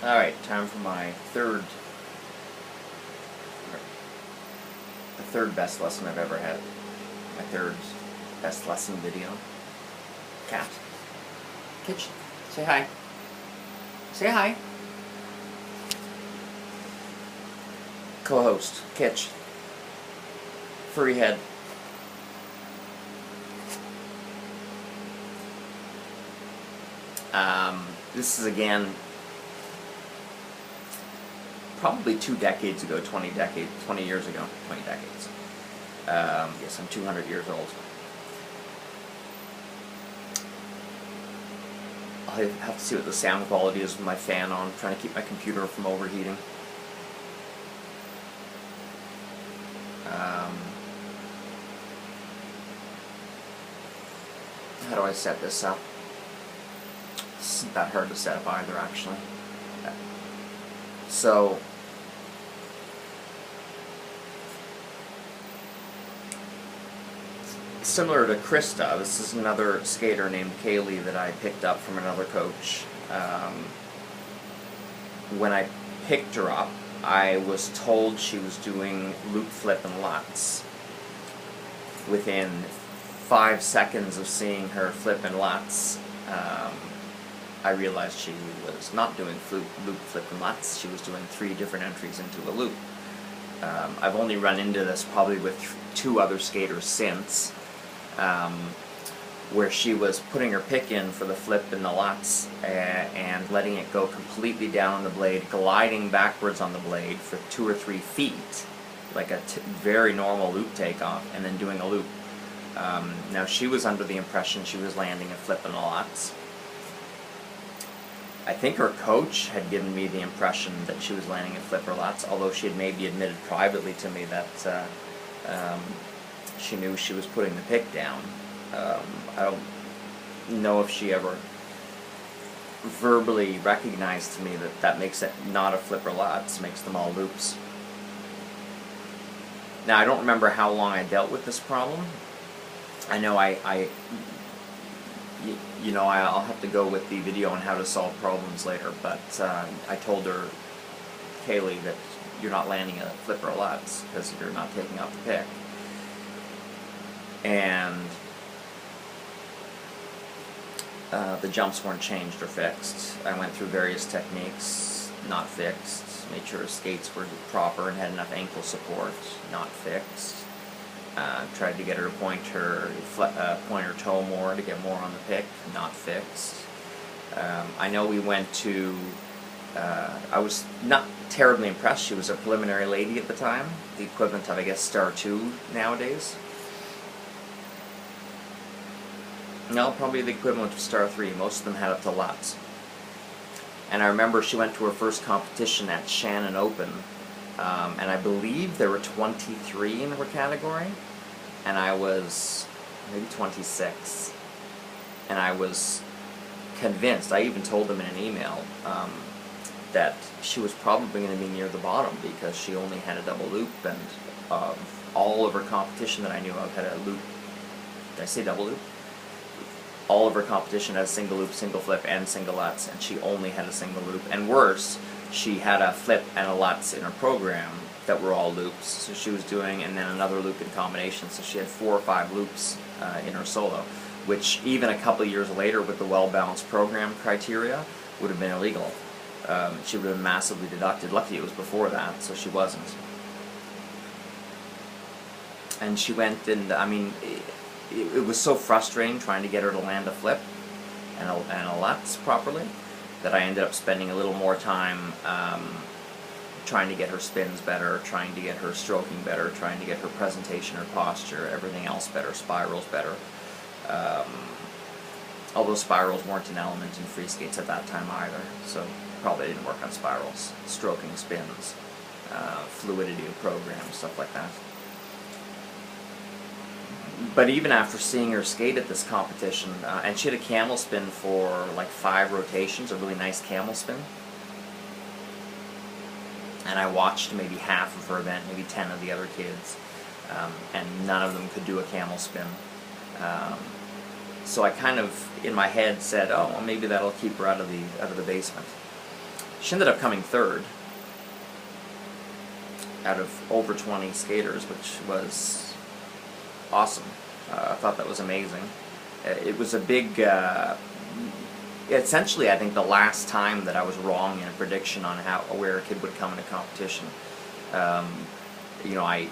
Alright, time for my the third best lesson I've ever had. My third best lesson video. Cat. Kitchen. Say hi. Say hi. Co-host. Kitch. Furry head. This is again probably 2 decades ago, 20 years ago, 20 decades. Yes, I'm 200 years old. I'll have to see what the sound quality is with my fan on. I'm trying to keep my computer from overheating. How do I set this up? It's not that hard to set up either, actually. So, similar to Krista, this is another skater named Kaylee that I picked up from another coach. When I picked her up, I was told she was doing loop, flip, and lutz. Within 5 seconds of seeing her flip and lutz, I realized she was not doing loop, flip, and lutz. She was doing 3 different entries into a loop. I've only run into this probably with 2 other skaters since, where she was putting her pick in for the flip and the lutz and letting it go completely down on the blade, gliding backwards on the blade for 2 or 3 feet, like a very normal loop takeoff, and then doing a loop. Now she was under the impression she was landing a flip and a lutz. I think her coach had given me the impression that she was landing a flip or lutz, although she had maybe admitted privately to me that she knew she was putting the pick down. I don't know if she ever verbally recognized to me that that makes it not a flip or lutz, makes them all loops. Now, I don't remember how long I dealt with this problem. I know I'll have to go with the video on how to solve problems later, but I told her, Kaylee, that you're not landing a flip or a lutz because you're not taking off the pick. And the jumps weren't changed or fixed. I went through various techniques, not fixed. Made sure her skates were proper and had enough ankle support, not fixed. Tried to get her to point her toe more to get more on the pick, not fixed. I know we went to, I was not terribly impressed. She was a preliminary lady at the time, the equivalent of, I guess, Star 2 nowadays. No, probably the equivalent of Star 3. Most of them had up to lutz. And I remember she went to her first competition at Shannon Open, and I believe there were 23 in her category, and I was maybe 26. And I was convinced, I even told them in an email, that she was probably going to be near the bottom because she only had a double loop, and all of her competition that I knew of had a loop. Did I say double loop? All of her competition had a single loop, single flip, and single lutz, and she only had a single loop. And worse, she had a flip and a lutz in her program that were all loops, so she was doing, and then another loop in combination, so she had 4 or 5 loops in her solo, which even a couple of years later with the well-balanced program criteria would have been illegal. She would have been massively deducted. Luckily it was before that, so she wasn't. And she went, and I mean, it was so frustrating trying to get her to land a flip and a lutz properly that I ended up spending a little more time trying to get her spins better, trying to get her stroking better, trying to get her presentation, her posture, everything else better, spirals better. Although spirals weren't an element in free skates at that time either, so probably didn't work on spirals, stroking, spins, fluidity of programs, stuff like that. But even after seeing her skate at this competition, and she had a camel spin for like 5 rotations, a really nice camel spin. And I watched maybe half of her event, maybe 10 of the other kids, and none of them could do a camel spin. So I kind of, in my head, said, oh, well, maybe that'll keep her out of the basement. She ended up coming third out of over 20 skaters, which was awesome. I thought that was amazing. It was a big, essentially I think the last time that I was wrong in a prediction on where a kid would come in a competition. You know,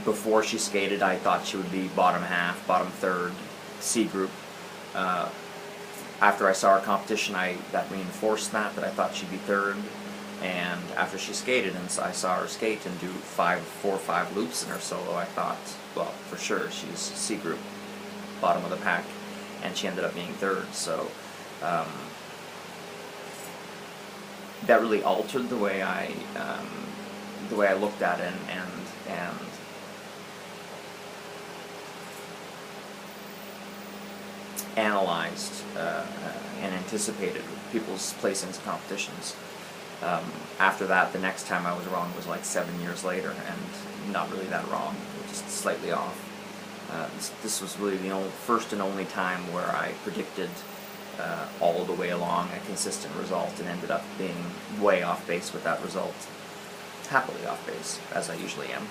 before she skated, I thought she would be bottom half, bottom third, C group. After I saw her competition, that reinforced that I thought she'd be third. And after she skated and I saw her skate and do 4 or 5 loops in her solo, I thought, well, for sure she's C group, bottom of the pack, and she ended up being third. So that really altered the way I looked at it and analyzed and anticipated people's placings in competitions. After that, the next time I was wrong was like 7 years later, and not really that wrong, just slightly off. This was really the first and only time where I predicted all the way along a consistent result and ended up being way off base with that result. Happily off base, as I usually am.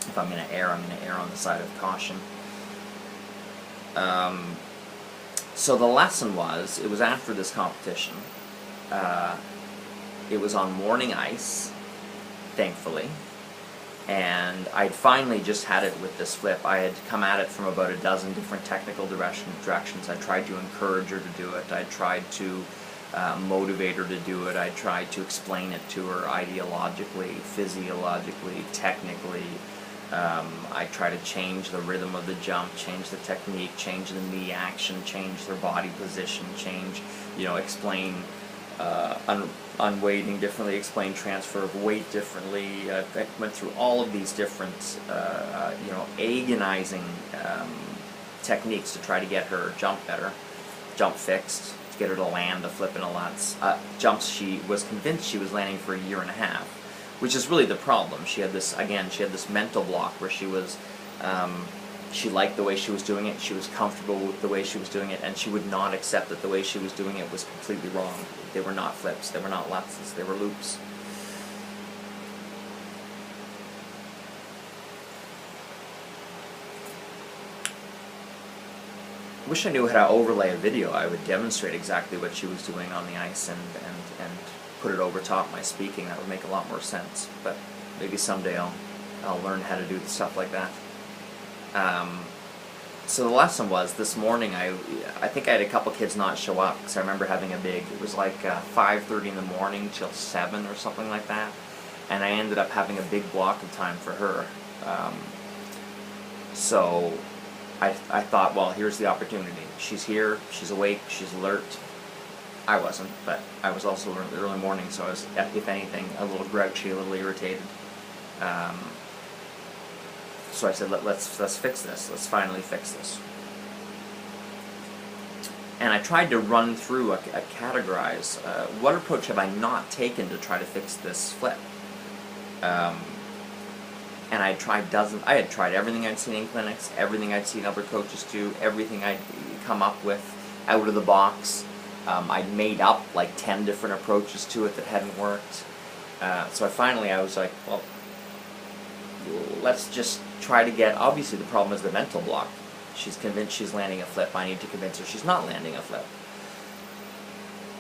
If I'm going to err, I'm going to err on the side of caution. So the lesson was, it was after this competition. It was on morning ice, thankfully, and I'd finally just had it with this flip. I had come at it from about a dozen different technical directions. I tried to encourage her to do it. I tried to motivate her to do it. I tried to explain it to her ideologically, physiologically, technically. I try to change the rhythm of the jump, change the technique, change the knee action, change their body position, explain unweighting differently, explain transfer of weight differently. I went through all of these different, agonizing techniques to try to get her jump better, jump fixed, to get her to land the flip in a lot. Jumps she was convinced she was landing for a year and a half, which is really the problem. She had this mental block where she was, she liked the way she was doing it, she was comfortable with the way she was doing it, and she would not accept that the way she was doing it was completely wrong. They were not flips, they were not lapses, they were loops. Wish I knew how to overlay a video. I would demonstrate exactly what she was doing on the ice and put it over top my speaking. That would make a lot more sense. But maybe someday I'll learn how to do stuff like that. So the lesson was, this morning I think I had a couple kids not show up, because I remember having it was like 5:30 in the morning till 7 or something like that, and I ended up having a big block of time for her. So I thought, well, here's the opportunity. She's here, she's awake, she's alert. I wasn't, but I was also early morning, so I was, if anything, a little grouchy, a little irritated. So I said, let's fix this. Let's finally fix this. And I tried to run through, categorize, what approach have I not taken to try to fix this flip? And I had tried everything I'd seen in clinics, everything I'd seen other coaches do, everything I'd come up with out of the box. I'd made up like 10 different approaches to it that hadn't worked. So I was like, well, let's just try to get, obviously the problem is the mental block. She's convinced she's landing a flip. I need to convince her she's not landing a flip.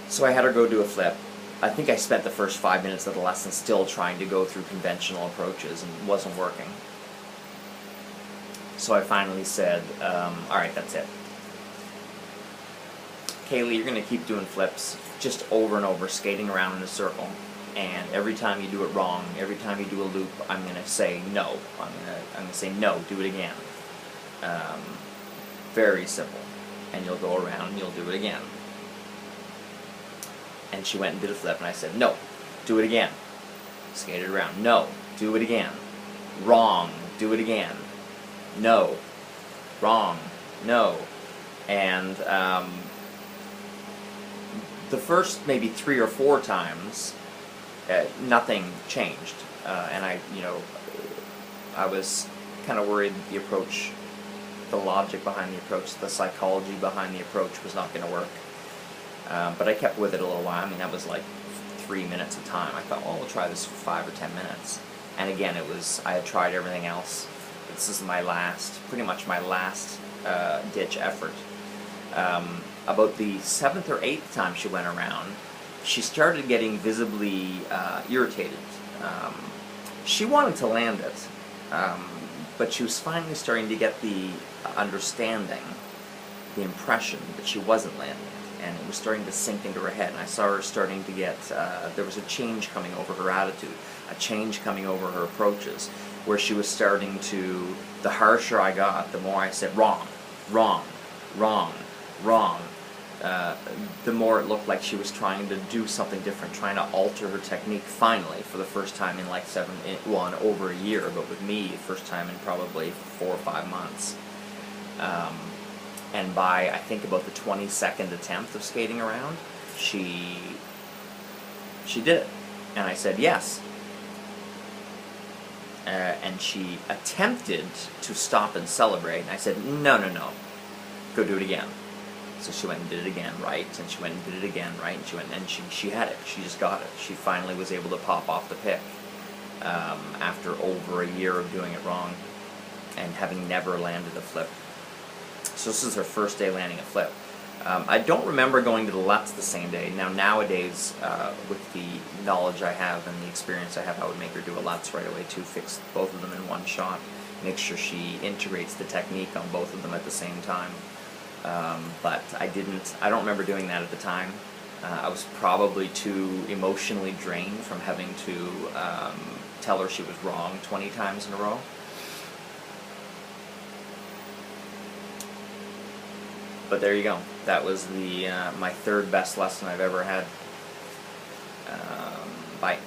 So I had her go do a flip. I think I spent the first 5 minutes of the lesson still trying to go through conventional approaches, and it wasn't working. So I finally said, alright, that's it. Kaylee, you're going to keep doing flips just over and over, skating around in a circle. And every time you do it wrong, every time you do a loop, I'm going to say no. I'm going to say no, do it again. Very simple. And you'll go around and you'll do it again. And she went and did a flip, and I said, no, do it again. Skated around. No, do it again. Wrong, do it again. No, wrong, no. And the first maybe 3 or 4 times, nothing changed, and I was kind of worried that the approach, the logic behind the approach, the psychology behind the approach was not going to work. But I kept with it a little while. I mean, that was like 3 minutes of time. I thought, well, we'll try this for 5 or 10 minutes. And again, I had tried everything else. This is pretty much my last ditch effort. About the 7th or 8th time she went around, she started getting visibly irritated. She wanted to land it, but she was finally starting to get the understanding, the impression that she wasn't landing it, and it was starting to sink into her head, and I saw her starting to get, there was a change coming over her attitude, a change coming over her approaches, where she was starting to, the harsher I got, the more I said, wrong, wrong, wrong, wrong, the more it looked like she was trying to do something different, trying to alter her technique finally, for the first time in like in over a year, but with me, first time in probably 4 or 5 months. And by, I think, about the 22nd attempt of skating around, she did it. And I said, yes. And she attempted to stop and celebrate, and I said, no, no, no, go do it again. So she went and did it again, right, and she went and did it again, right, and she went, and she had it, she just got it. She finally was able to pop off the pick after over a year of doing it wrong and having never landed a flip. So this is her first day landing a flip. I don't remember going to the Lutz the same day. Now nowadays, with the knowledge I have and the experience I have, I would make her do a Lutz right away too, fix both of them in one shot, make sure she integrates the technique on both of them at the same time. But I don't remember doing that at the time. I was probably too emotionally drained from having to tell her she was wrong 20 times in a row. But there you go. That was my third best lesson I've ever had. Bye.